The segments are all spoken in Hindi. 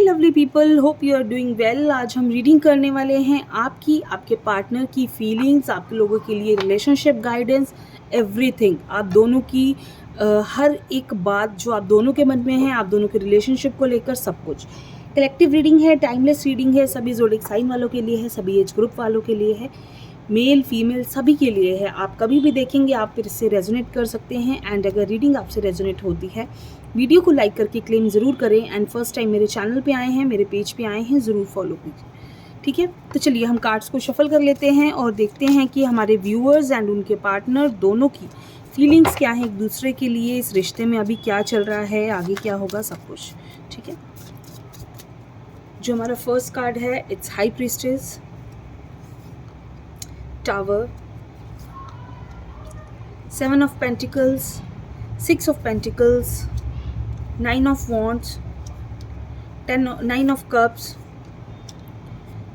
Lovely people, hope you are doing well. आज हम रीडिंग करने वाले हैं आपके पार्टनर की फीलिंग्स, आप लोगों के लिए रिलेशनशिप गाइडेंस, एवरीथिंग। आप दोनों की हर एक बात जो आप दोनों के मन में है, आप दोनों के रिलेशनशिप को लेकर सब कुछ। कलेक्टिव रीडिंग है, टाइमलेस रीडिंग है, सभी ज़ोडिक साइन वालों के लिए है, सभी एज ग्रुप वालों के लिए है, मेल फीमेल सभी के लिए है। आप कभी भी देखेंगे आप फिर इससे रेजोनेट कर सकते हैं। एंड अगर रीडिंग आपसे रेजोनेट होती है, वीडियो को लाइक करके क्लेम ज़रूर करें। एंड फर्स्ट टाइम मेरे चैनल पे आए हैं, मेरे पेज पे आए हैं, ज़रूर फॉलो कीजिए, ठीक है। तो चलिए हम कार्ड्स को शफल कर लेते हैं और देखते हैं कि हमारे व्यूअर्स एंड उनके पार्टनर दोनों की फीलिंग्स क्या है एक दूसरे के लिए, इस रिश्ते में अभी क्या चल रहा है, आगे क्या होगा, सब कुछ, ठीक है। जो हमारा फर्स्ट कार्ड है, it's high priestess, Tower, 7 of Pentacles, 6 of Pentacles, 9 of Wands, 9 of Cups,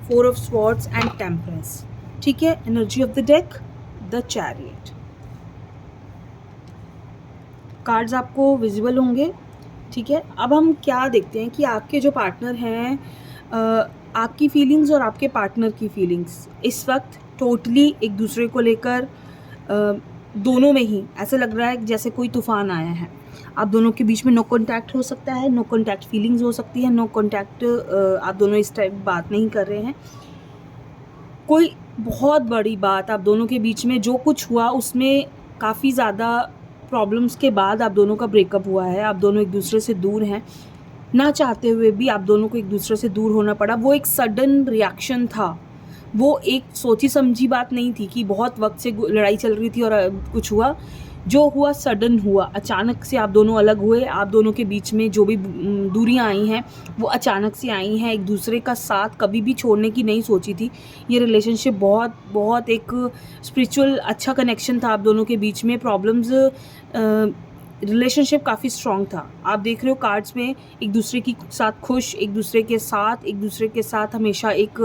4 of Swords and Temperance, ठीक है। Energy of the deck, the chariot. Cards आपको विजिबल होंगे, ठीक है। अब हम क्या देखते हैं कि आपके जो पार्टनर हैं, आपकी फीलिंग्स और आपके पार्टनर की फीलिंग्स इस वक्त टोटली एक दूसरे को लेकर दोनों में ही ऐसा लग रहा है जैसे कोई तूफान आया है। आप दोनों के बीच में नो कांटेक्ट हो सकता है, नो कांटेक्ट फीलिंग्स हो सकती है, नो कांटेक्ट, आप दोनों इस टाइप बात नहीं कर रहे हैं। कोई बहुत बड़ी बात आप दोनों के बीच में जो कुछ हुआ उसमें काफ़ी ज़्यादा प्रॉब्लम्स के बाद आप दोनों का ब्रेकअप हुआ है। आप दोनों एक दूसरे से दूर हैं, ना चाहते हुए भी आप दोनों को एक दूसरे से दूर होना पड़ा। वो एक सडन रिएक्शन था, वो एक सोची समझी बात नहीं थी कि बहुत वक्त से लड़ाई चल रही थी और कुछ हुआ। जो हुआ सडन हुआ, अचानक से आप दोनों अलग हुए। आप दोनों के बीच में जो भी दूरियां आई हैं वो अचानक से आई हैं। एक दूसरे का साथ कभी भी छोड़ने की नहीं सोची थी। ये रिलेशनशिप बहुत बहुत एक स्पिरिचुअल अच्छा कनेक्शन था आप दोनों के बीच में। प्रॉब्लम्स, रिलेशनशिप काफ़ी स्ट्रॉन्ग था। आप देख रहे हो कार्ड्स में एक दूसरे की साथ खुश, एक दूसरे के साथ हमेशा एक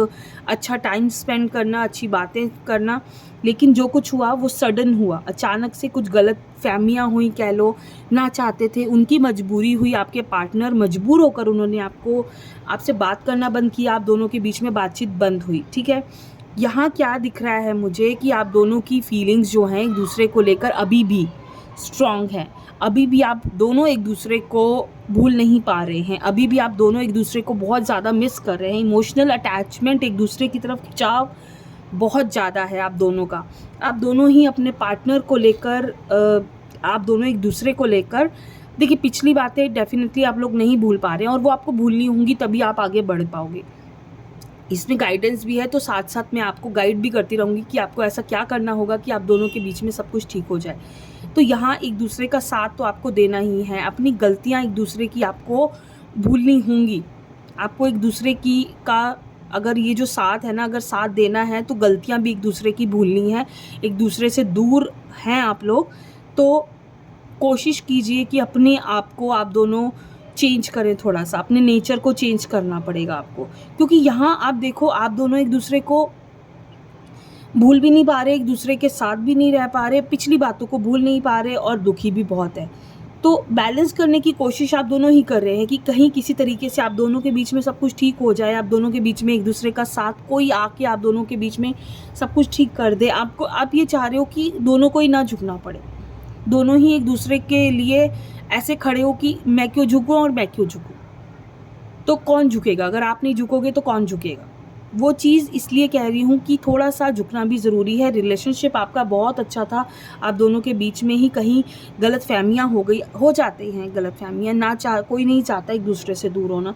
अच्छा टाइम स्पेंड करना, अच्छी बातें करना। लेकिन जो कुछ हुआ वो सडन हुआ, अचानक से कुछ गलत फहमियाँ हुई कह लो, ना चाहते थे, उनकी मजबूरी हुई। आपके पार्टनर मजबूर होकर उन्होंने आपसे बात करना बंद किया, आप दोनों के बीच में बातचीत बंद हुई, ठीक है। यहाँ क्या दिख रहा है मुझे कि आप दोनों की फीलिंग्स जो हैं एक दूसरे को लेकर अभी भी स्ट्रॉन्ग है। अभी भी आप दोनों एक दूसरे को भूल नहीं पा रहे हैं, अभी भी आप दोनों एक दूसरे को बहुत ज़्यादा मिस कर रहे हैं। इमोशनल अटैचमेंट, एक दूसरे की तरफ खिंचाव बहुत ज़्यादा है आप दोनों का। आप दोनों ही अपने पार्टनर को लेकर, आप दोनों एक दूसरे को लेकर, देखिए पिछली बातें डेफिनेटली आप लोग नहीं भूल पा रहे हैं और वो आपको भूलनी होंगी, तभी आप आगे बढ़ पाओगे। इसमें गाइडेंस भी है, तो साथ साथ मैं आपको गाइड भी करती रहूँगी कि आपको ऐसा क्या करना होगा कि आप दोनों के बीच में सब कुछ ठीक हो जाए। तो यहाँ एक दूसरे का साथ तो आपको देना ही है। अपनी गलतियाँ एक दूसरे की आपको भूलनी होंगी। आपको एक दूसरे की का अगर ये जो साथ है ना, अगर साथ देना है तो गलतियाँ भी एक दूसरे की भूलनी है। एक दूसरे से दूर हैं आप लोग, तो कोशिश कीजिए कि अपने आप को आप दोनों चेंज करें। थोड़ा सा अपने नेचर को चेंज करना पड़ेगा आपको, क्योंकि यहाँ आप देखो आप दोनों एक दूसरे को भूल भी नहीं पा रहे, एक दूसरे के साथ भी नहीं रह पा रहे, पिछली बातों को भूल नहीं पा रहे और दुखी भी बहुत है। तो बैलेंस करने की कोशिश आप दोनों ही कर रहे हैं कि कहीं किसी तरीके से आप दोनों के बीच में सब कुछ ठीक हो जाए। आप दोनों के बीच में एक दूसरे का साथ कोई आके आप दोनों के बीच में सब कुछ ठीक कर दे। आप ये चाह रहे हो कि दोनों को ही ना झुकना पड़े, दोनों ही एक दूसरे के लिए ऐसे खड़े हो कि मैं क्यों झुकूं और मैं क्यों झुकूं। तो कौन झुकेगा? अगर आप नहीं झुकोगे तो कौन झुकेगा? वो चीज़ इसलिए कह रही हूँ कि थोड़ा सा झुकना भी ज़रूरी है। रिलेशनशिप आपका बहुत अच्छा था, आप दोनों के बीच में ही कहीं गलतफहमियाँ हो जाती हैं। गलतफहमियाँ कोई नहीं चाहता एक दूसरे से दूर होना,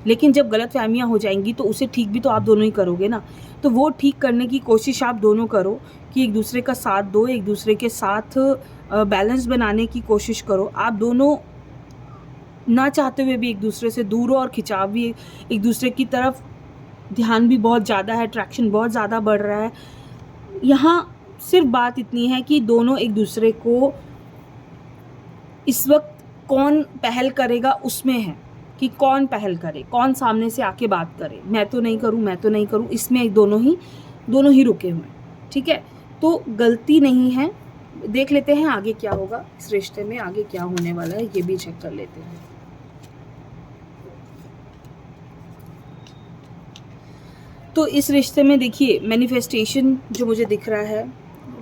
लेकिन जब गलतफहमियाँ हो जाएंगी तो उसे ठीक भी तो आप दोनों ही करोगे ना। तो वो ठीक करने की कोशिश आप दोनों करो कि एक दूसरे का साथ दो, एक दूसरे के साथ बैलेंस बनाने की कोशिश करो। आप दोनों ना चाहते हुए भी एक दूसरे से दूर हो और खिंचाव भी एक दूसरे की तरफ, ध्यान भी बहुत ज़्यादा है, अट्रैक्शन बहुत ज़्यादा बढ़ रहा है। यहाँ सिर्फ बात इतनी है कि दोनों एक दूसरे को इस वक्त कौन पहल करेगा उसमें है कि कौन पहल करे, कौन सामने से आके बात करे। मैं तो नहीं करूँ, इसमें दोनों ही रुके हुए हैं, ठीक है। तो गलती नहीं है। देख लेते हैं आगे क्या होगा, इस रिश्ते में आगे क्या होने वाला है, ये भी चेक कर लेते हैं। तो इस रिश्ते में देखिए मैनिफेस्टेशन जो मुझे दिख रहा है,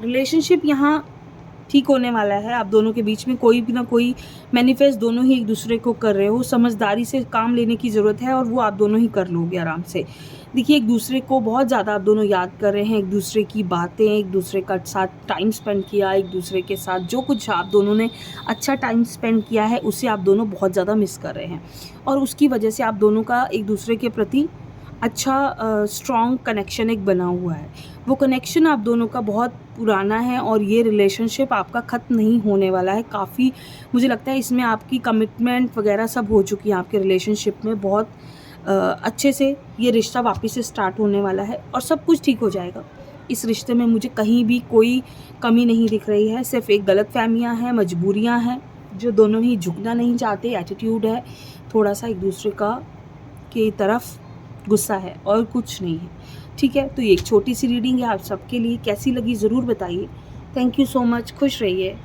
रिलेशनशिप यहाँ ठीक होने वाला है। आप दोनों के बीच में कोई भी ना कोई मैनिफेस्ट दोनों ही एक दूसरे को कर रहे हो। समझदारी से काम लेने की ज़रूरत है और वो आप दोनों ही कर लोगे आराम से। देखिए एक दूसरे को बहुत ज़्यादा आप दोनों याद कर रहे हैं, एक दूसरे की बातें, एक दूसरे का साथ टाइम स्पेंड किया, एक दूसरे के साथ जो कुछ आप दोनों ने अच्छा टाइम स्पेंड किया है उसे आप दोनों बहुत ज़्यादा मिस कर रहे हैं। और उसकी वजह से आप दोनों का एक दूसरे के प्रति अच्छा स्ट्रॉन्ग कनेक्शन एक बना हुआ है। वो कनेक्शन आप दोनों का बहुत पुराना है और ये रिलेशनशिप आपका ख़त्म नहीं होने वाला है। काफ़ी मुझे लगता है इसमें आपकी कमिटमेंट वगैरह सब हो चुकी है आपके रिलेशनशिप में। बहुत अच्छे से ये रिश्ता वापस से स्टार्ट होने वाला है और सब कुछ ठीक हो जाएगा। इस रिश्ते में मुझे कहीं भी कोई कमी नहीं दिख रही है। सिर्फ़ एक गलतफ़हमियाँ हैं, मजबूरियाँ हैं, जो दोनों ही झुकना नहीं चाहते, एटीट्यूड है, थोड़ा-सा एक दूसरे का की तरफ गुस्सा है और कुछ नहीं है। ठीक है, तो ये एक छोटी सी रीडिंग है आप सबके लिए। कैसी लगी ज़रूर बताइए। Thank you so much. खुश रहिए।